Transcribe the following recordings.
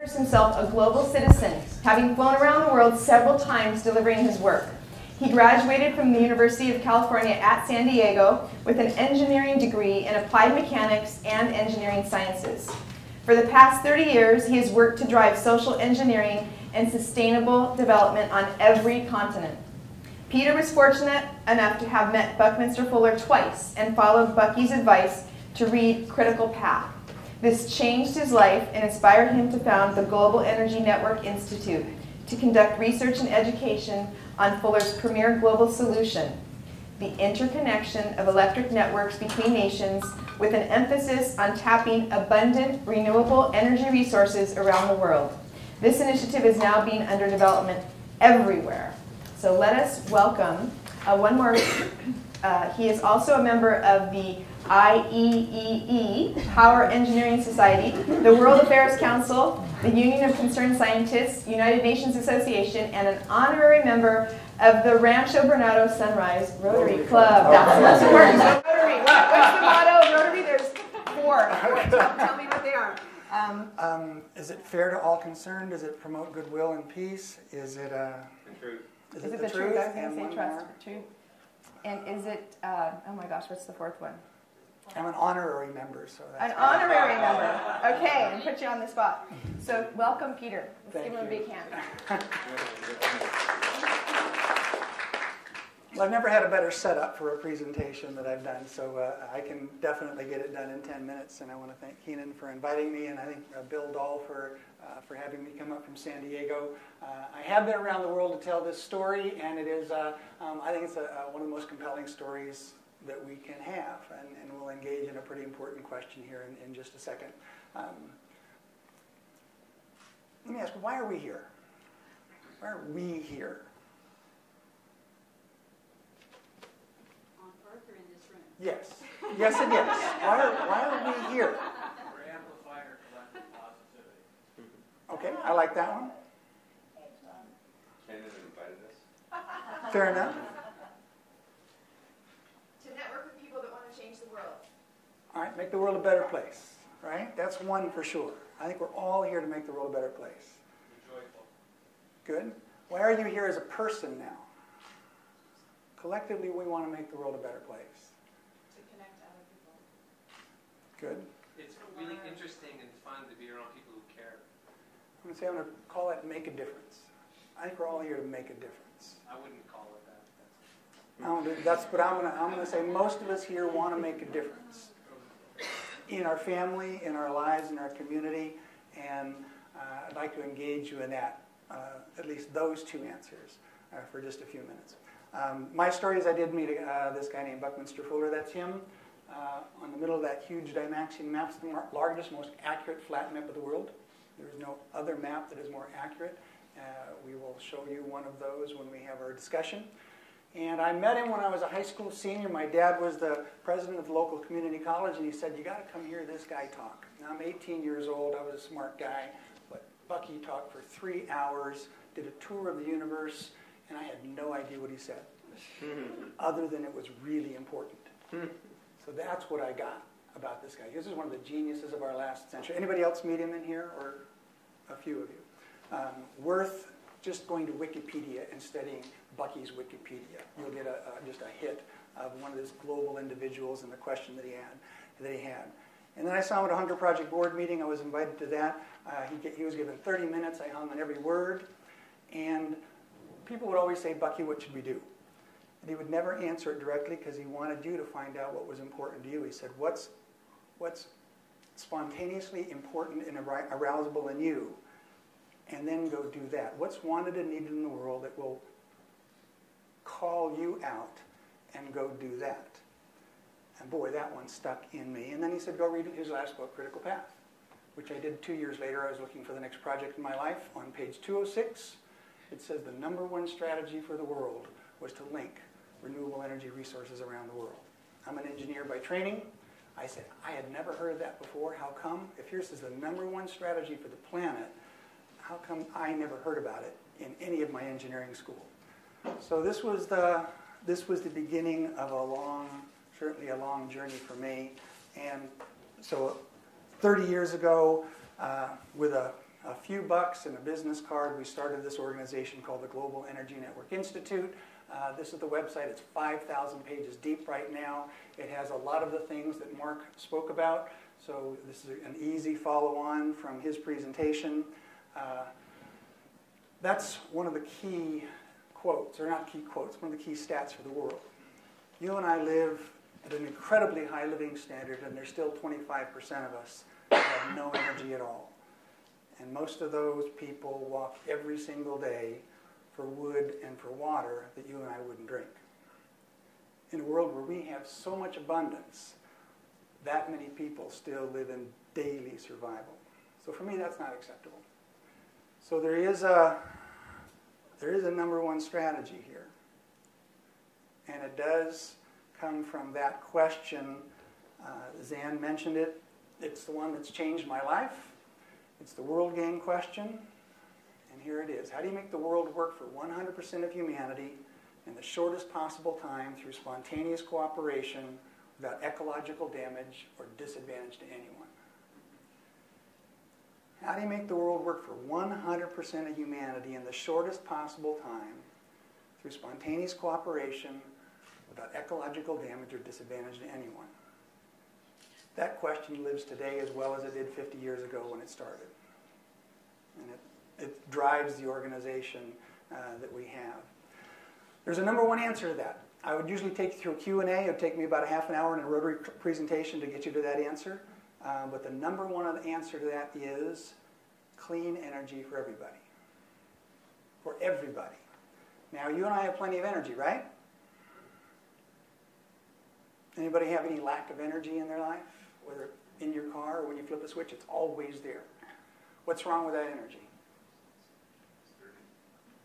Himself a global citizen, having flown around the world several times delivering his work. He graduated from the University of California at San Diego with an engineering degree in applied mechanics and engineering sciences. For the past 30 years, he has worked to drive social engineering and sustainable development on every continent. Peter was fortunate enough to have met Buckminster Fuller twice and followed Bucky's advice to read Critical Path. This changed his life and inspired him to found the Global Energy Network Institute to conduct research and education on Fuller's premier global solution, the interconnection of electric networks between nations with an emphasis on tapping abundant renewable energy resources around the world. This initiative is now being under development everywhere. So let us welcome one more. He is also a member of the IEEE, Power Engineering Society, the World Affairs Council, the Union of Concerned Scientists, United Nations Association, and an honorary member of the Rancho Bernardo Sunrise Rotary Club. That's the most important. So Rotary. What's the motto of Rotary? There's four. Tell me what they are. Is it fair to all concerned? Does it promote goodwill and peace? Is it the truth? Is it the truth? I was going to say trust. Truth. And is it, oh my gosh, what's the fourth one? I'm an honorary member, so that's an honorary member. Okay, and put you on the spot. So welcome, Peter. Let's give him a big hand. Well, I've never had a better setup for a presentation that I've done, so I can definitely get it done in 10 minutes. And I want to thank Keenan for inviting me, and I think Bill Dahl for having me come up from San Diego. I have been around the world to tell this story, and it is, I think it's one of the most compelling stories that we can have, and we'll engage in a pretty important question here in just a second. Let me ask, why are we here? Why are we here? On Earth or in this room? Yes. Yes and yes. Why are we here? For amplifier collective positivity. Okay, I like that one. Canada invited us. Fair enough. To network with people that want to change the world. All right, make the world a better place, right? That's one for sure. I think we're all here to make the world a better place. Be joyful. Good. Why are you here as a person now? Collectively, we want to make the world a better place. To connect to other people. Good. It's really interesting and fun to be around people who care. I'm going to call it make a difference. I think we're all here to make a difference. I wouldn't call it that. That's what I'm going to say. Most of us here want to make a difference in our family, in our lives, in our community, and I'd like to engage you in that, at least those two answers, for just a few minutes. My story is I did meet this guy named Buckminster Fuller. That's him on the middle of that huge Dymaxion map. It's the largest, most accurate flat map of the world. There is no other map that is more accurate. We will show you one of those when we have our discussion. And I met him when I was a high school senior. My dad was the president of the local community college, and he said, "You got to come hear this guy talk." Now, I'm 18 years old. I was a smart guy. But Bucky talked for 3 hours, did a tour of the universe, and I had no idea what he said, other than it was really important. So that's what I got about this guy. This is one of the geniuses of our last century. Anybody else meet him in here, or a few of you? Worth just going to Wikipedia and studying Bucky's Wikipedia. You'll get just a hit of one of these global individuals and the question that he had. And then I saw him at a Hunger Project board meeting. I was invited to that. He was given 30 minutes. I hung on every word. And people would always say, "Bucky, what should we do?" And he would never answer it directly because he wanted you to find out what was important to you. He said, what's spontaneously important and arousable in you? And then go do that. What's wanted and needed in the world that will call you out, and go do that. And boy, that one stuck in me. And then he said, go read his last book, Critical Path, which I did 2 years later. I was looking for the next project in my life. On page 206, it says the #1 strategy for the world was to link renewable energy resources around the world. I'm an engineer by training. I said, I had never heard of that before. How come? If yours is the #1 strategy for the planet, how come I never heard about it in any of my engineering school? So this was the beginning of certainly a long journey for me. And so 30 years ago, with a a few bucks and a business card, we started this organization called the Global Energy Network Institute. This is the website. It's 5,000 pages deep right now. It has a lot of the things that Mark spoke about. So this is an easy follow-on from his presentation. That's one of the key quotes, or not key quotes, one of the key stats for the world. You and I live at an incredibly high living standard, and there's still 25% of us that have no energy at all. And most of those people walk every single day for wood and for water that you and I wouldn't drink. In a world where we have so much abundance, that many people still live in daily survival. So for me, that's not acceptable. So there is a number one strategy here. And it does come from that question. Zan mentioned it. It's the one that's changed my life. It's the world game question. And here it is. How do you make the world work for 100% of humanity in the shortest possible time through spontaneous cooperation without ecological damage or disadvantage to anyone? How do you make the world work for 100% of humanity in the shortest possible time through spontaneous cooperation without ecological damage or disadvantage to anyone? That question lives today as well as it did 50 years ago when it started. And it drives the organization that we have. There's a number one answer to that. I would usually take you through a Q&A. It would take me about a half an hour in a rotary presentation to get you to that answer. But the number one answer to that is clean energy for everybody. For everybody. Now, you and I have plenty of energy, right? Anybody have any lack of energy in their life? Whether in your car or when you flip a switch, it's always there. What's wrong with that energy?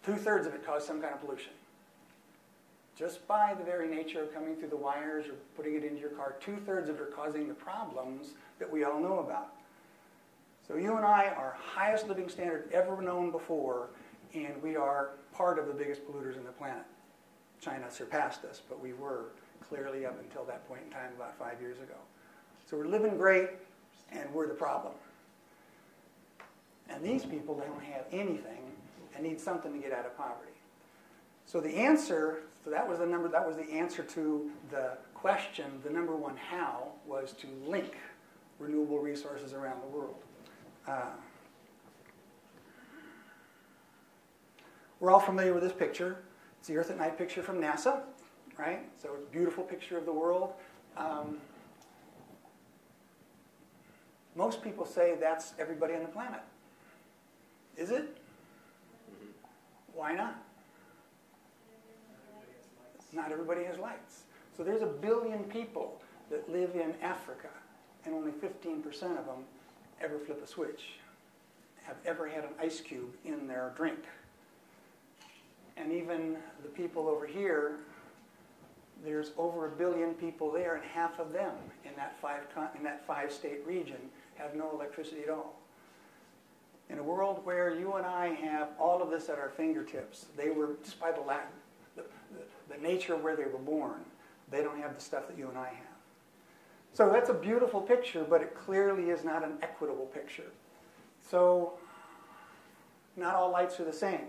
2/3 of it causes some kind of pollution. Just by the very nature of coming through the wires or putting it into your car, 2/3 of it are causing the problems that we all know about. So you and I are highest living standard ever known before, and we are part of the biggest polluters on the planet. China surpassed us, but we were clearly up until that point in time about 5 years ago. So we're living great, and we're the problem. And these people don't have anything and need something to get out of poverty. So the answer, that was the answer to the question. The number one how was to link renewable resources around the world. We're all familiar with this picture. It's the Earth at Night picture from NASA, right? So it's a beautiful picture of the world. Most people say that's everybody on the planet. Is it? Why not? Not everybody has lights. So there's 1 billion people that live in Africa, and only 15% of them ever flip a switch, have ever had an ice cube in their drink. And even the people over here, there's over 1 billion people there, and half of them in that 5-state region have no electricity at all. In a world where you and I have all of this at our fingertips, they were, just by the nature of where they were born, they don't have the stuff that you and I have. So that's a beautiful picture, but it clearly is not an equitable picture. So not all lights are the same.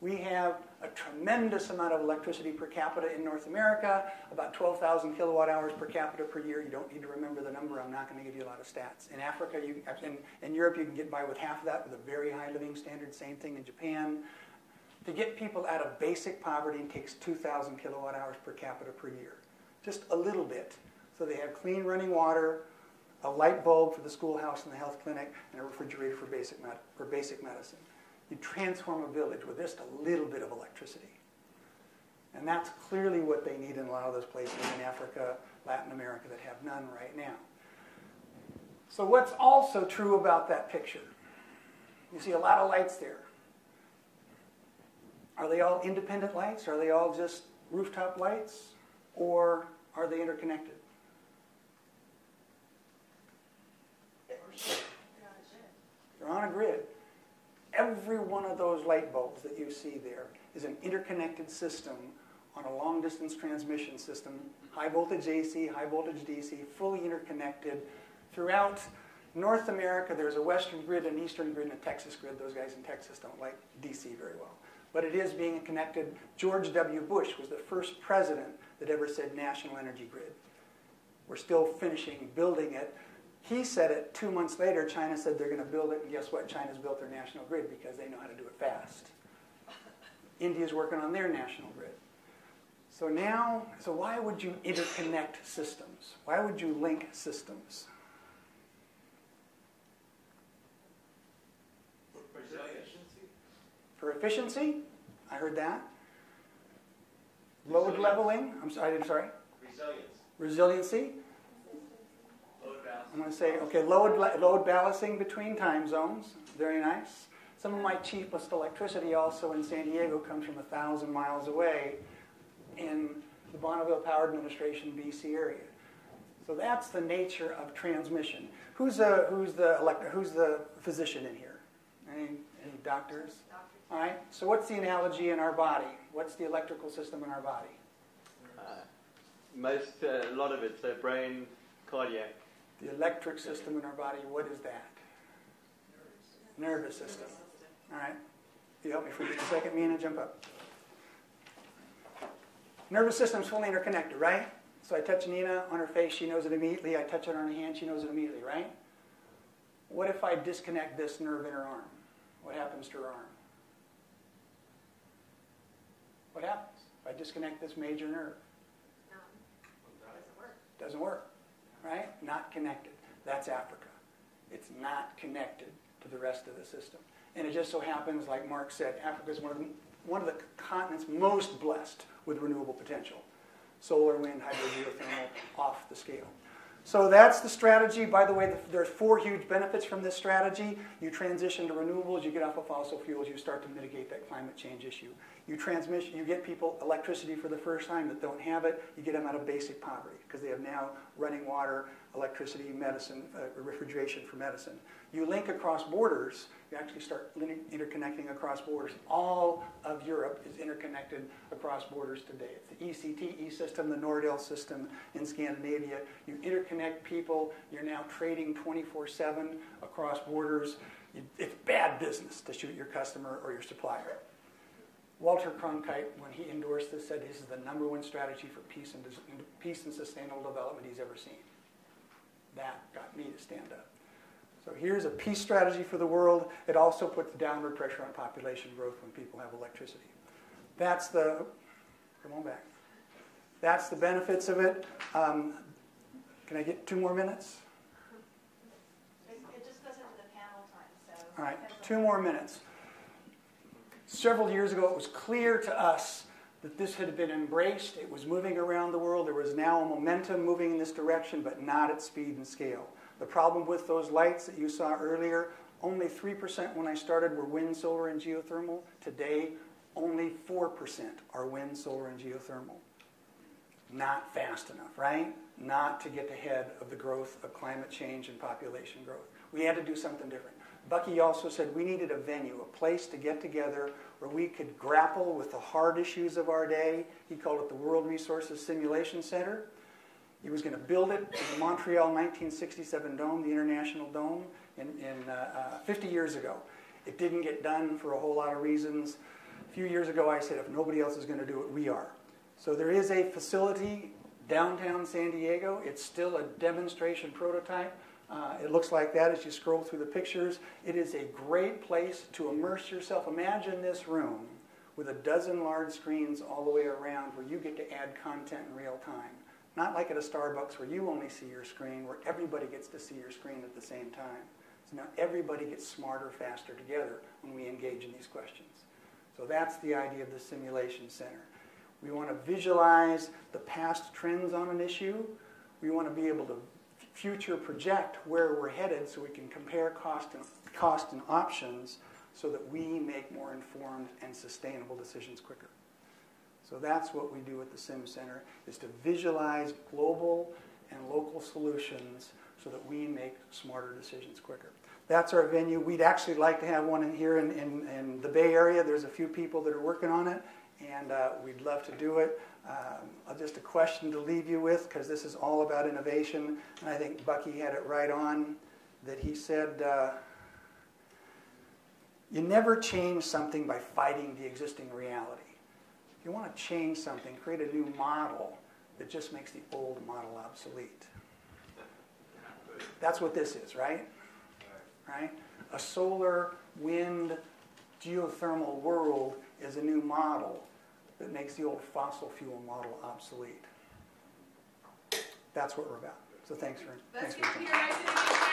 We have a tremendous amount of electricity per capita in North America, about 12,000 kilowatt hours per capita per year. You don't need to remember the number. I'm not going to give you a lot of stats. In Africa, in Europe, you can get by with half of that with a very high living standard. Same thing in Japan. To get people out of basic poverty, it takes 2,000 kilowatt hours per capita per year. Just a little bit. So they have clean running water, a light bulb for the schoolhouse and the health clinic, and a refrigerator for basic medicine. You transform a village with just a little bit of electricity. And that's clearly what they need in a lot of those places in Africa, Latin America that have none right now. So what's also true about that picture? You see a lot of lights there. Are they all independent lights? Are they all just rooftop lights? Or are they interconnected? They're on a grid. Every one of those light bulbs that you see there is an interconnected system on a long-distance transmission system, high voltage AC, high voltage DC, fully interconnected throughout North America, there's a Western grid, an Eastern grid, and a Texas grid. Those guys in Texas don't like DC very well. But it is being connected. George W. Bush was the first president that ever said national energy grid. We're still finishing building it. He said it 2 months later. China said they're going to build it, and guess what? China's built their national grid because they know how to do it fast. India's working on their national grid. So now, why would you interconnect systems? Why would you link systems? For efficiency? I heard that. Load leveling? I'm sorry. Resiliency? Load balance. I'm going to say, okay, load balancing between time zones. Very nice. Some of my cheapest electricity also in San Diego comes from 1,000 miles away in the Bonneville Power Administration, BC area. So that's the nature of transmission. Who's the physician in here? Any doctors? All right. So what's the analogy in our body? What's the electrical system in our body? A lot of it's brain, cardiac. The electric system in our body, what is that? Nervous system. All right. You help me for just a second, Mina, jump up. Nervous system's fully interconnected, right? So I touch Nina on her face, she knows it immediately. I touch it on her hand, she knows it immediately, right? What if I disconnect this nerve in her arm? What happens to her arm? What happens if I disconnect this major nerve? Doesn't work, right? Not connected. That's Africa. It's not connected to the rest of the system. And it just so happens, like Mark said, Africa is one of the continents most blessed with renewable potential. Solar, wind, hydro, geothermal, off the scale. So that's the strategy. By the way, there's 4 huge benefits from this strategy. You transition to renewables, you get off of fossil fuels, you start to mitigate that climate change issue. You get people electricity for the first time that don't have it. You get them out of basic poverty because they have now running water, electricity, medicine, refrigeration for medicine. You link across borders. You actually start interconnecting across borders. All of Europe is interconnected across borders today. It's the ECTE system, the Nordel system in Scandinavia. You interconnect people. You're now trading 24/7 across borders. It's bad business to shoot your customer or your supplier. Walter Cronkite, when he endorsed this, said this is the #1 strategy for peace and sustainable development he's ever seen. That got me to stand up. So here's a peace strategy for the world. It also puts downward pressure on population growth when people have electricity. That's the, come on back. That's the benefits of it. Can I get 2 more minutes? It just goes into the panel time, so. All right, 2 more minutes. Several years ago, it was clear to us that this had been embraced. It was moving around the world. There was now a momentum moving in this direction, but not at speed and scale. The problem with those lights that you saw earlier, only 3% when I started were wind, solar, and geothermal. Today, only 4% are wind, solar, and geothermal. Not fast enough, right? Not to get ahead of the growth of climate change and population growth. We had to do something different. Bucky also said we needed a venue, a place to get together where we could grapple with the hard issues of our day. He called it the World Resources Simulation Center. He was going to build it in the Montreal 1967 Dome, the International Dome, 50 years ago. It didn't get done for a whole lot of reasons. A few years ago, I said, if nobody else is going to do it, we are. So there is a facility downtown San Diego. It's still a demonstration prototype. It looks like that as you scroll through the pictures. It is a great place to immerse yourself. Imagine this room with a dozen large screens all the way around where you get to add content in real time. Not like at a Starbucks where you only see your screen, where everybody gets to see your screen at the same time. So now everybody gets smarter, faster together when we engage in these questions. So that's the idea of the simulation center. We want to visualize the past trends on an issue. We want to be able to future project where we're headed so we can compare cost and options so that we make more informed and sustainable decisions quicker. So that's what we do at the Sim Center, is to visualize global and local solutions so that we make smarter decisions quicker. That's our venue. We'd actually like to have one in here in the Bay Area. There's a few people that are working on it, and we'd love to do it. Just a question to leave you with, because this is all about innovation, and I think Bucky had it right on. that he said, you never change something by fighting the existing reality. If you want to change something, create a new model that just makes the old model obsolete. That's what this is, right? Right? A solar, wind, geothermal world is a new model that makes the old fossil fuel model obsolete. That's what we're about. So thanks for Let's coming. give Peter a nice